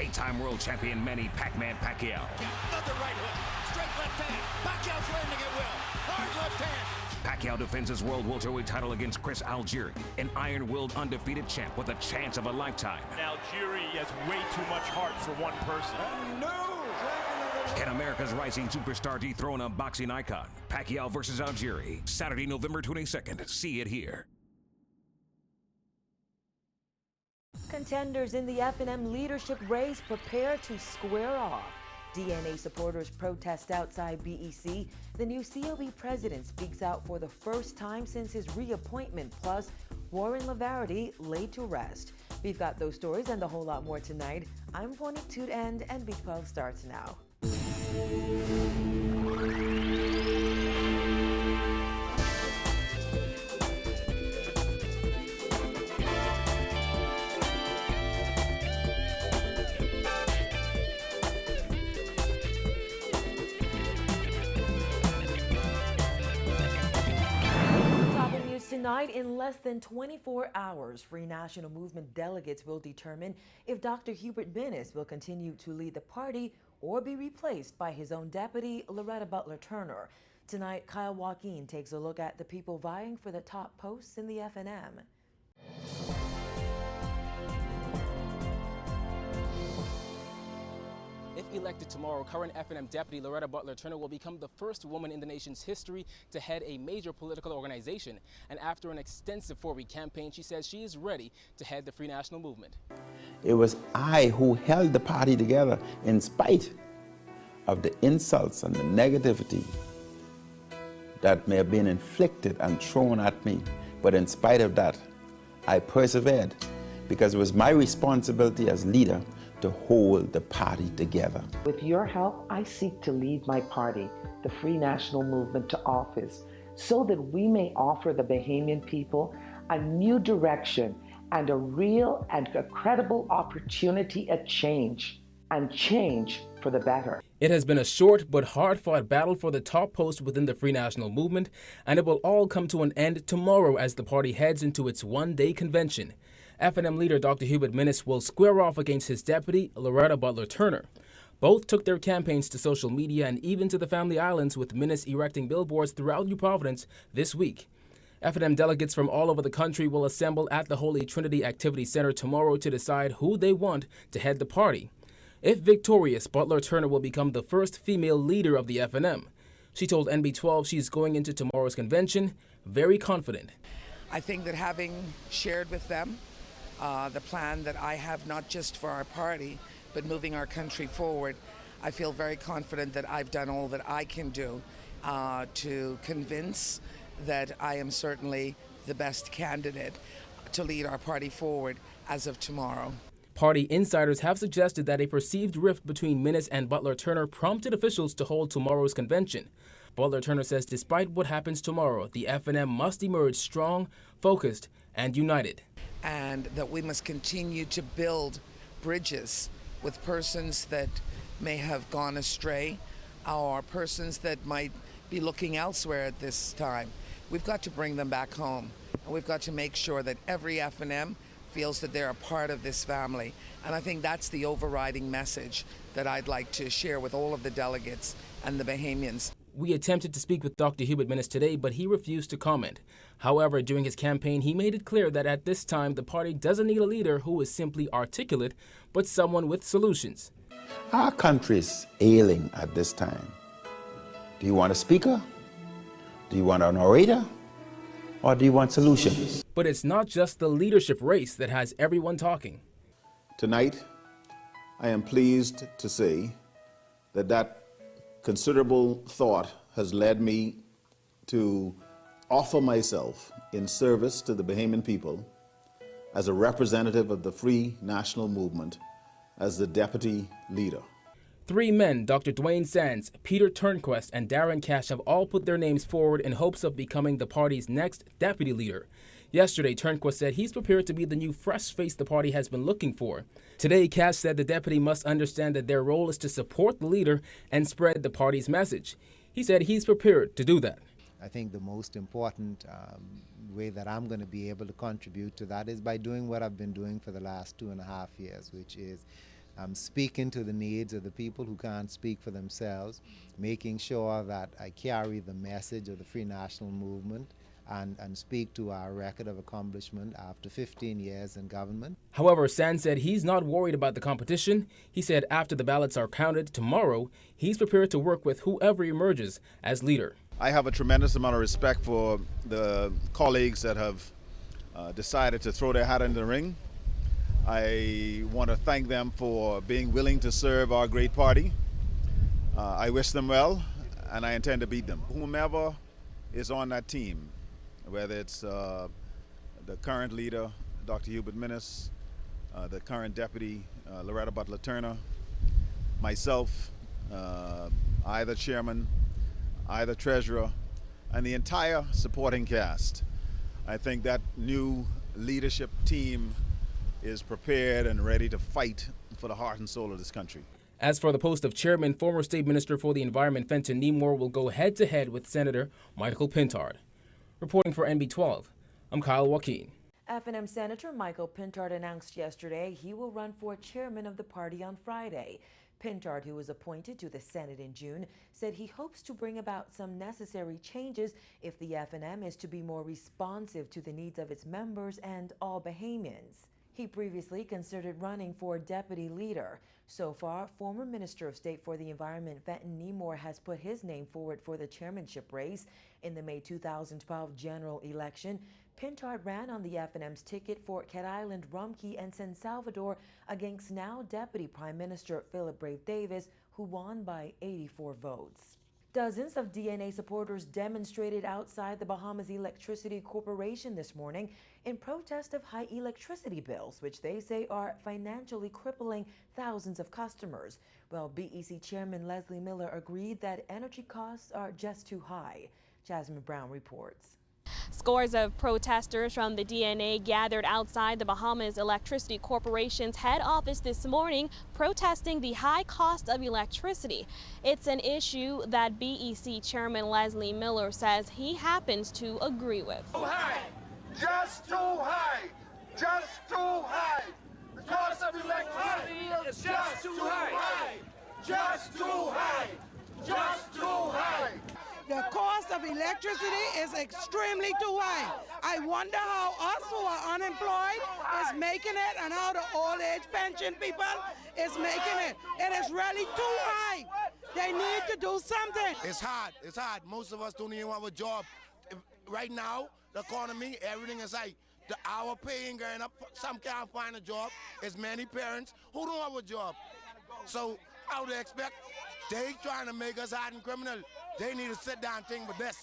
Eight-time world champion Manny Pac-Man Pacquiao. Another right hook. Straight left hand. Pacquiao's landing at will. Hard left hand. Pacquiao defends his world welterweight title against Chris Algieri, an iron-willed undefeated champ with a chance of a lifetime. Algieri has way too much heart for one person. Can America's rising superstar dethrone a boxing icon? Pacquiao versus Algieri, Saturday, November 22nd. See it here. Contenders in the F&M leadership race prepare to square off. DNA supporters protest outside BEC. The new COE president speaks out for the first time since his reappointment. Plus, Warren Lavarity laid to rest. We've got those stories and a whole lot more tonight. I'm Ponique Toot and NB12 starts now. Tonight, in less than 24 hours, Free National Movement delegates will determine if Dr. Hubert Minnis will continue to lead the party or be replaced by his own deputy, Loretta Butler Turner. Tonight, Kyle Joaquin takes a look at the people vying for the top posts in the F&M. If elected tomorrow, current F&M Deputy Loretta Butler Turner will become the first woman in the nation's history to head a major political organization. And after an extensive 4-week campaign, she says she is ready to head the Free National Movement. It was I who held the party together in spite of the insults and the negativity that may have been inflicted and thrown at me. But in spite of that, I persevered because it was my responsibility as leader to hold the party together. With your help, I seek to lead my party, the Free National Movement, to office so that we may offer the Bahamian people a new direction and a real and a credible opportunity at change, and change for the better. It has been a short but hard-fought battle for the top post within the Free National Movement, and it will all come to an end tomorrow as the party heads into its one-day convention. F&M leader Dr. Hubert Minnis will square off against his deputy, Loretta Butler Turner. Both took their campaigns to social media and even to the Family Islands, with Minnis erecting billboards throughout New Providence this week. F&M delegates from all over the country will assemble at the Holy Trinity Activity Center tomorrow to decide who they want to head the party. If victorious, Butler Turner will become the first female leader of the F&M. She told NB12 she's going into tomorrow's convention very confident. I think that having shared with them the plan that I have, not just for our party, but moving our country forward, I feel very confident that I've done all that I can do to convince that I am certainly the best candidate to lead our party forward as of tomorrow. Party insiders have suggested that a perceived rift between Minnis and Butler Turner prompted officials to hold tomorrow's convention. Butler Turner says despite what happens tomorrow, the F&M must emerge strong, focused, and united. And that we must continue to build bridges with persons that may have gone astray or persons that might be looking elsewhere at this time. We've got to bring them back home, and we've got to make sure that every F&M feels that they're a part of this family. And I think that's the overriding message that I'd like to share with all of the delegates and the Bahamians. We attempted to speak with Dr. Hubert Minnis today, but he refused to comment. However, during his campaign, he made it clear that at this time, the party doesn't need a leader who is simply articulate, but someone with solutions. Our country's ailing at this time. Do you want a speaker? Do you want an orator? Or do you want solutions? But it's not just the leadership race that has everyone talking. Tonight, I am pleased to say that considerable thought has led me to offer myself in service to the Bahamian people as a representative of the Free National Movement as the deputy leader. 3 men, Dr. Dwayne Sands, Peter Turnquest, and Darren Cash, have all put their names forward in hopes of becoming the party's next deputy leader. Yesterday, Turnquest said he's prepared to be the new fresh face the party has been looking for. Today, Cash said the deputy must understand that their role is to support the leader and spread the party's message. He said he's prepared to do that. I think the most important way that I'm going to be able to contribute to that is by doing what I've been doing for the last 2.5 years, which is speaking to the needs of the people who can't speak for themselves, making sure that I carry the message of the Free National Movement and speak to our record of accomplishment after 15 years in government. However, San said he's not worried about the competition. He said after the ballots are counted tomorrow, he's prepared to work with whoever emerges as leader. I have a tremendous amount of respect for the colleagues that have decided to throw their hat in the ring. I want to thank them for being willing to serve our great party. I wish them well, and I intend to beat them. Whomever is on that team, whether it's the current leader, Dr. Hubert Minnis, the current deputy, Loretta Butler Turner, myself, either chairman, either treasurer, and the entire supporting cast. I think that new leadership team is prepared and ready to fight for the heart and soul of this country. As for the post of chairman, former State Minister for the Environment Fenton Nemore will go head-to-head with Senator Michael Pintard. Reporting for NB12, I'm Kyle Joaquin. F&M Senator Michael Pintard announced yesterday he will run for chairman of the party on Friday. Pintard, who was appointed to the Senate in June, said he hopes to bring about some necessary changes if the F&M is to be more responsive to the needs of its members and all Bahamians. He previously considered running for deputy leader. So far, former Minister of State for the Environment Fenton Nemore has put his name forward for the chairmanship race. In the May 2012 general election, Pintard ran on the F&M's ticket for Cat Island, Rumkey, and San Salvador against now Deputy Prime Minister Philip Brave Davis, who won by 84 votes. Dozens of DNA supporters demonstrated outside the Bahamas Electricity Corporation this morning in protest of high electricity bills, which they say are financially crippling thousands of customers. Well, BEC Chairman Leslie Miller agreed that energy costs are just too high. Jasmine Brown reports. Scores of protesters from the DNA gathered outside the Bahamas Electricity Corporation's head office this morning, protesting the high cost of electricity. It's an issue that BEC Chairman Leslie Miller says he happens to agree with. Too high, just too high, just too high. The cost of electricity is just too high, just too high, just too high. The cost of electricity is extremely too high. I wonder how us who are unemployed is making it and how the old age pension people is making it. It is really too high. They need to do something. It's hard. It's hard. Most of us don't even have a job. Right now, the economy, everything is high. The hour pay ain't going up. Some can't find a job. There's many parents who don't have a job. So how do they expect? They trying to make us hard and criminal. They need to sit down and think about this.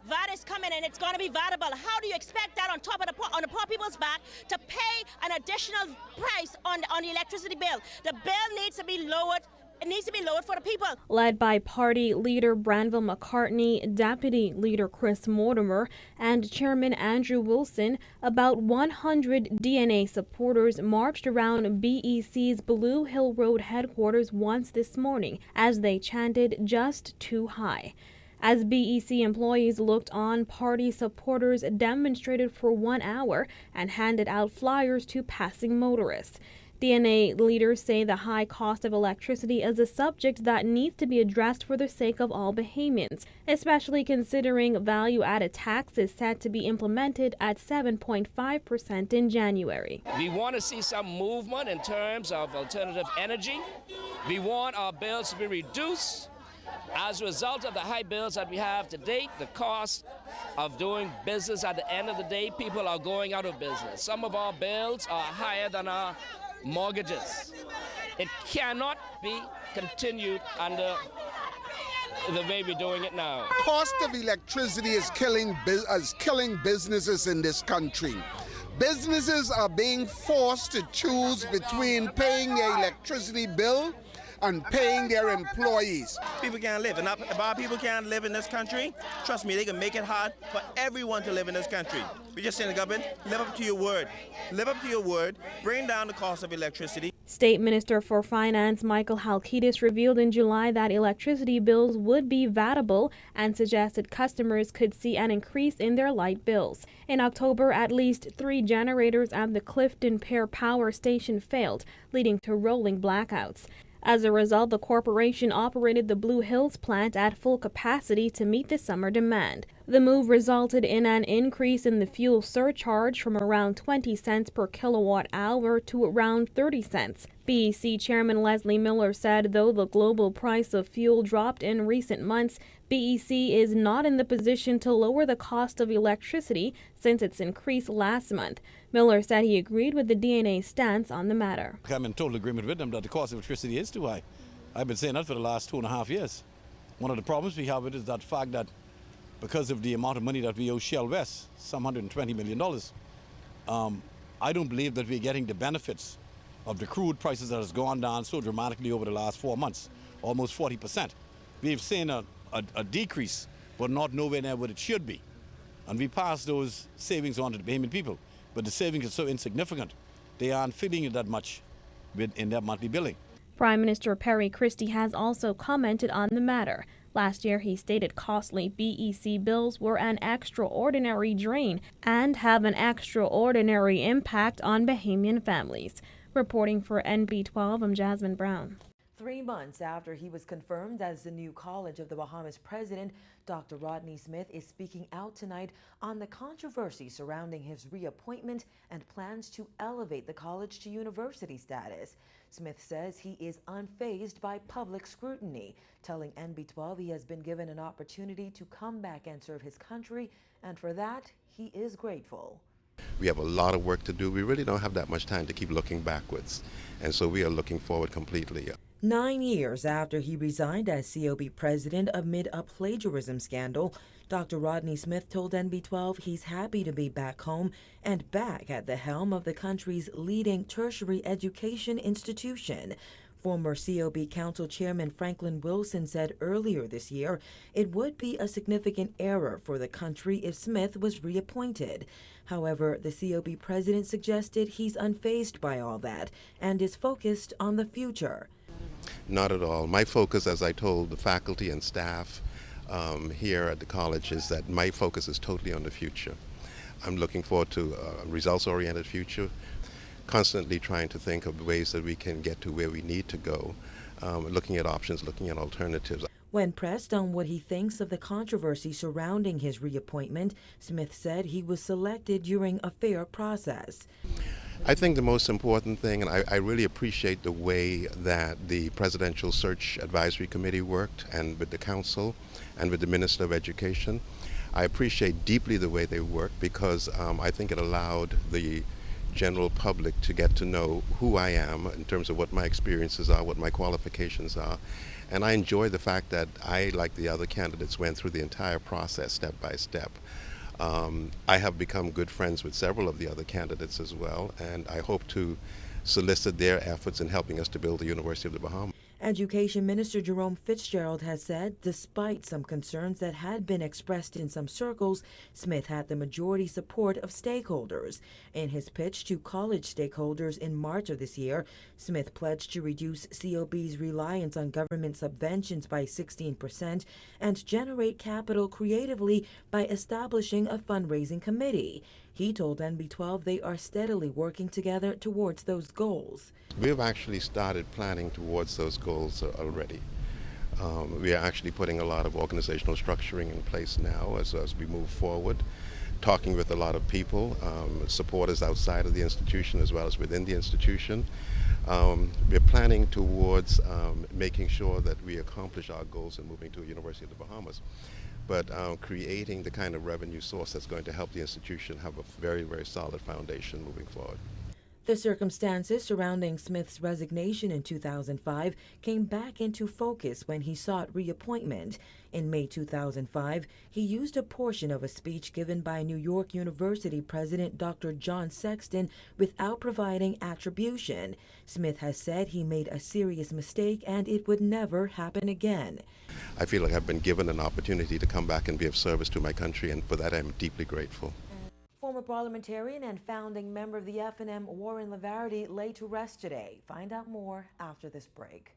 VAT is coming and it's going to be variable. How do you expect that on top of on the poor people's back to pay an additional price on the electricity bill? The bill needs to be lowered. It needs to be lowered for the people. Led by Party Leader Branville McCartney, Deputy Leader Chris Mortimer, and Chairman Andrew Wilson, about 100 DNA supporters marched around BEC's Blue Hill Road headquarters once this morning as they chanted "just too high." As BEC employees looked on, party supporters demonstrated for 1 hour and handed out flyers to passing motorists. DNA leaders say the high cost of electricity is a subject that needs to be addressed for the sake of all Bahamians, especially considering value-added tax is set to be implemented at 7.5% in January. We want to see some movement in terms of alternative energy. We want our bills to be reduced. As a result of the high bills that we have to date, the cost of doing business at the end of the day, people are going out of business. Some of our bills are higher than our mortgages. It cannot be continued under the way we're doing it now. Cost of electricity is killing businesses in this country. Businesses are being forced to choose between paying their electricity bill and paying their employees. People can't live, and if our people can't live in this country, trust me, they can make it hard for everyone to live in this country. We just saying the government, live up to your word. Live up to your word, bring down the cost of electricity. State Minister for Finance Michael Halkitis revealed in July that electricity bills would be vatable and suggested customers could see an increase in their light bills. In October, at least 3 generators at the Clifton Pear Power Station failed, leading to rolling blackouts. As a result, the corporation operated the Blue Hills plant at full capacity to meet the summer demand. The move resulted in an increase in the fuel surcharge from around 20 cents per kilowatt hour to around 30 cents. BEC Chairman Leslie Miller said though the global price of fuel dropped in recent months, BEC is not in the position to lower the cost of electricity since its increase last month. Miller said he agreed with the DNA stance on the matter. I'm in total agreement with them that the cost of electricity is too high. I've been saying that for the last 2.5 years. One of the problems we have is that fact that because of the amount of money that we owe Shell West, some $120 million, I don't believe that we're getting the benefits of the crude prices that has gone down so dramatically over the last 4 months, almost 40%. We've seen a decrease, but not nowhere near what it should be. And we pass those savings on to the Bahamian people. But the savings are so insignificant, they aren't feeling it that much in their monthly billing. Prime Minister Perry Christie has also commented on the matter. Last year, he stated costly BEC bills were an extraordinary drain and have an extraordinary impact on Bahamian families. Reporting for NB12, I'm Jasmine Brown. 3 months after he was confirmed as the new College of the Bahamas president, Dr. Rodney Smith is speaking out tonight on the controversy surrounding his reappointment and plans to elevate the college to university status. Smith says he is unfazed by public scrutiny, telling NB12 he has been given an opportunity to come back and serve his country, and for that, he is grateful. We have a lot of work to do. We really don't have that much time to keep looking backwards, and so we are looking forward completely. 9 years after he resigned as COB president amid a plagiarism scandal, Dr. Rodney Smith told NB12 he's happy to be back home and back at the helm of the country's leading tertiary education institution. Former COB Council Chairman Franklin Wilson said earlier this year it would be a significant error for the country if Smith was reappointed. However, the COB president suggested he's unfazed by all that and is focused on the future. Not at all. My focus, as I told the faculty and staff here at the college, is that my focus is totally on the future. I'm looking forward to a results-oriented future, constantly trying to think of ways that we can get to where we need to go, looking at options, looking at alternatives. When pressed on what he thinks of the controversy surrounding his reappointment, Smith said he was selected during a fair process. I think the most important thing, and I really appreciate the way that the Presidential Search Advisory Committee worked, and with the Council and with the Minister of Education. I appreciate deeply the way they worked because I think it allowed the general public to get to know who I am in terms of what my experiences are, what my qualifications are. And I enjoy the fact that I, like the other candidates, went through the entire process step by step. I have become good friends with several of the other candidates as well, and I hope to solicit their efforts in helping us to build the University of the Bahamas. Education Minister Jerome Fitzgerald has said, despite some concerns that had been expressed in some circles, Smith had the majority support of stakeholders. In his pitch to college stakeholders in March of this year, Smith pledged to reduce COB's reliance on government subventions by 16% and generate capital creatively by establishing a fundraising committee. He told NB12 they are steadily working together towards those goals. We've actually started planning towards those goals already. We are actually putting a lot of organizational structuring in place now as we move forward, talking with a lot of people, supporters outside of the institution as well as within the institution. We're planning towards making sure that we accomplish our goals in moving to a University of the Bahamas, but creating the kind of revenue source that's going to help the institution have a very, very solid foundation moving forward. The circumstances surrounding Smith's resignation in 2005 came back into focus when he sought reappointment. In May 2005, he used a portion of a speech given by New York University President Dr. John Sexton without providing attribution. Smith has said he made a serious mistake and it would never happen again. I feel like I've been given an opportunity to come back and be of service to my country, and for that I'm deeply grateful. Former parliamentarian and founding member of the FNM, Warren Lavarity, laid to rest today. Find out more after this break.